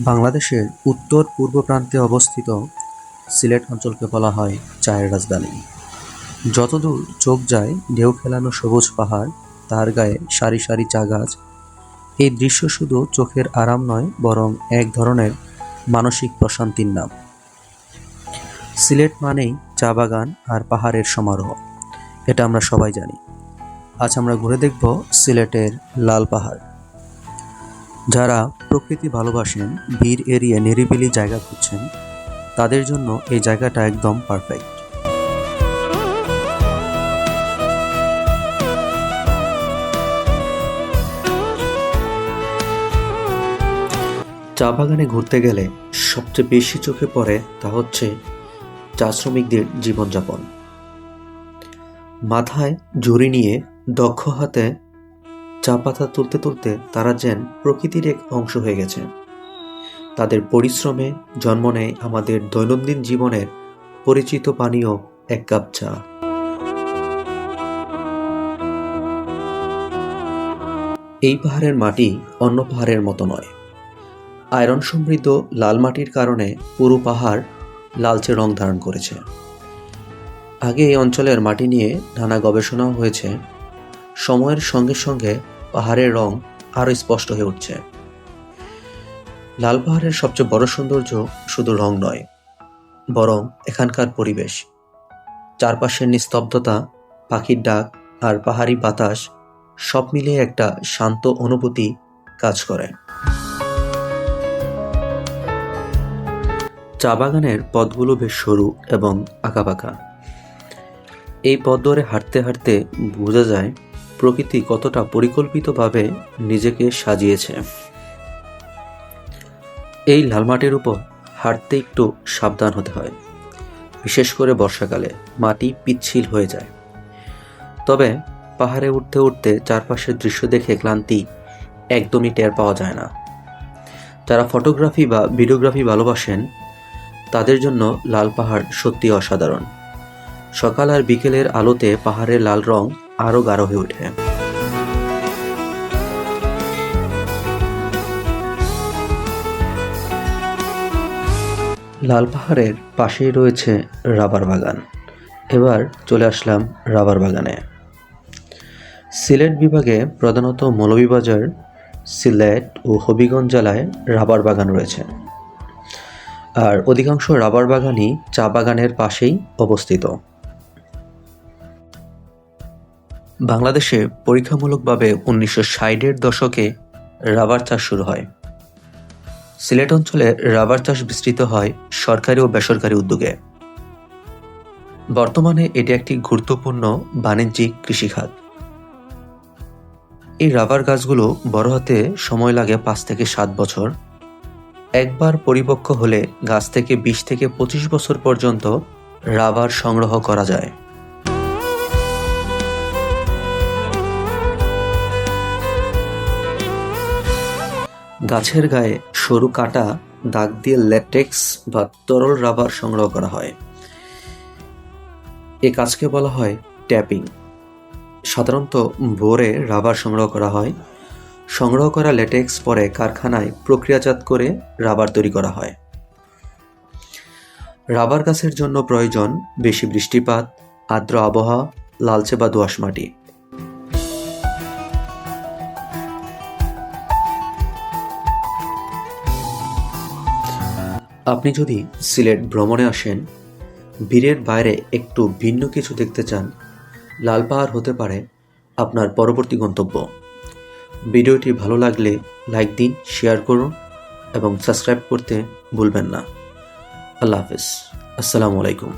বাংলাদেশের উত্তর-পূর্ব প্রান্তে অবস্থিত সিলেট অঞ্চলকে বলা হয় চায়ের রাজধানী। যতদূর চোখ যায় ঢেউ খেলানো সবুজ পাহাড়, তার গায়ে সারি সারি চা গাছ। এই দৃশ্য শুধু চোখের আরাম নয়, বরং এক ধরনের মানসিক প্রশান্তির নাম। সিলেট মানেই চা বাগান আর পাহাড়ের সমারোহ, এটা আমরা সবাই জানি। আজ আমরা ঘুরে দেখব সিলেটের লাল পাহাড়। যারা প্রকৃতি ভালোবাসেন, ভিড় এড়িয়ে নিরিবিলি জায়গা খুঁজছেন, তাদের জন্য এই জায়গাটা একদম পারফেক্ট। চা বাগানে ঘুরতে গেলে সবচেয়ে বেশি চোখে পড়ে তা হচ্ছে চা শ্রমিকদের জীবনযাপন। মাথায় ঝুড়ি নিয়ে দক্ষ হাতে চা পাতা তুলতে তুলতে তারা যেন প্রকৃতির এক অংশ হয়ে গেছে। তাদের পরিশ্রমে জন্ম নেয় আমাদের দৈনন্দিন জীবনের পরিচিত পানীয় এক কাপ চা। এই পাহাড়ের মাটি অন্য পাহাড়ের মতো নয়। আয়রন সমৃদ্ধ লাল মাটির কারণে পুরো পাহাড় লালচে রং ধারণ করেছে। আগে এই অঞ্চলের মাটি নিয়ে নানা গবেষণাও হয়েছে। সময়ের সঙ্গে সঙ্গে পাহাড়ের রং আরও স্পষ্ট হয়ে উঠছে। লাল পাহাড়ের সবচেয়ে বড় সৌন্দর্য শুধু রং নয়, বরং এখানকার পরিবেশ। চারপাশের নিস্তব্ধতা, পাখির ডাক আর পাহাড়ি বাতাস সব মিলিয়ে একটা শান্ত অনুভূতি কাজ করে। চা বাগানের পথগুলো বেশ সরু এবং আঁকাবাঁকা। এই পথ ধরে হাঁটতে হাঁটতে বোঝা যায় প্রকৃতি কতটা পরিকল্পিতভাবে নিজেকে সাজিয়েছে। এই লাল মাটির উপর হাঁটতে একটু সাবধান হতে হয়, বিশেষ করে বর্ষাকালে মাটি পিচ্ছিল হয়ে যায়। তবে পাহাড়ে উঠতে উঠতে চারপাশের দৃশ্য দেখে ক্লান্তি একদমই টের পাওয়া যায় না। যারা ফটোগ্রাফি বা ভিডিওগ্রাফি ভালোবাসেন, তাদের জন্য লাল পাহাড় সত্যি অসাধারণ। সকাল আর বিকেলের আলোতে পাহাড়ের লাল রং আরও গাঢ় হয়ে ওঠে। লাল পাহাড়ের পাশেই রয়েছে রাবার বাগান। এবার চলে আসলাম রাবার বাগানে। সিলেট বিভাগে প্রধানত মৌলভীবাজার, সিলেট ও হবিগঞ্জ জেলায় রাবার বাগান রয়েছে। আর অধিকাংশ রাবার বাগানই চা বাগানের পাশেই অবস্থিত। বাংলাদেশে পরীক্ষামূলকভাবে 1960-এর দশকে রাবার চাষ শুরু হয়। সিলেট অঞ্চলে রাবার চাষ বিস্তৃত হয় সরকারি ও বেসরকারি উদ্যোগে। বর্তমানে এটি একটি গুরুত্বপূর্ণ বাণিজ্যিক কৃষিখাত। এই রাবার গাছগুলো বড় হতে সময় লাগে 5 থেকে 7 বছর। একবার পরিপক্ক হলে গাছ থেকে 20 থেকে 25 বছর পর্যন্ত রাবার সংগ্রহ করা যায়। গাছের গায়ে সরু কাটা দাগ দিয়ে ল্যাটেক্স বা তরল রাবার সংগ্রহ করা হয়। এই কাজকে বলা হয় ট্যাপিং। সাধারণত ভোরে রাবার সংগ্রহ করা হয়। সংগ্রহ করা ল্যাটেক্স পরে কারখানায় প্রক্রিয়াজাত করে রাবার তৈরি করা হয়। রাবার গাছের জন্য প্রয়োজন বেশি বৃষ্টিপাত, আর্দ্র আবহাওয়া, লালচে বা দোআঁশ মাটি। আপনি যদি সিলেট ভ্রমণে আসেন, ভিড়ের বাইরে একটু ভিন্ন কিছু দেখতে চান, লাল পাহাড় হতে পারে আপনার পরবর্তী গন্তব্য। ভিডিওটি ভালো লাগলে লাইক দিন, শেয়ার করুন এবং সাবস্ক্রাইব করতে ভুলবেন না। আল্লাহ হাফেজ। আসসালামু আলাইকুম।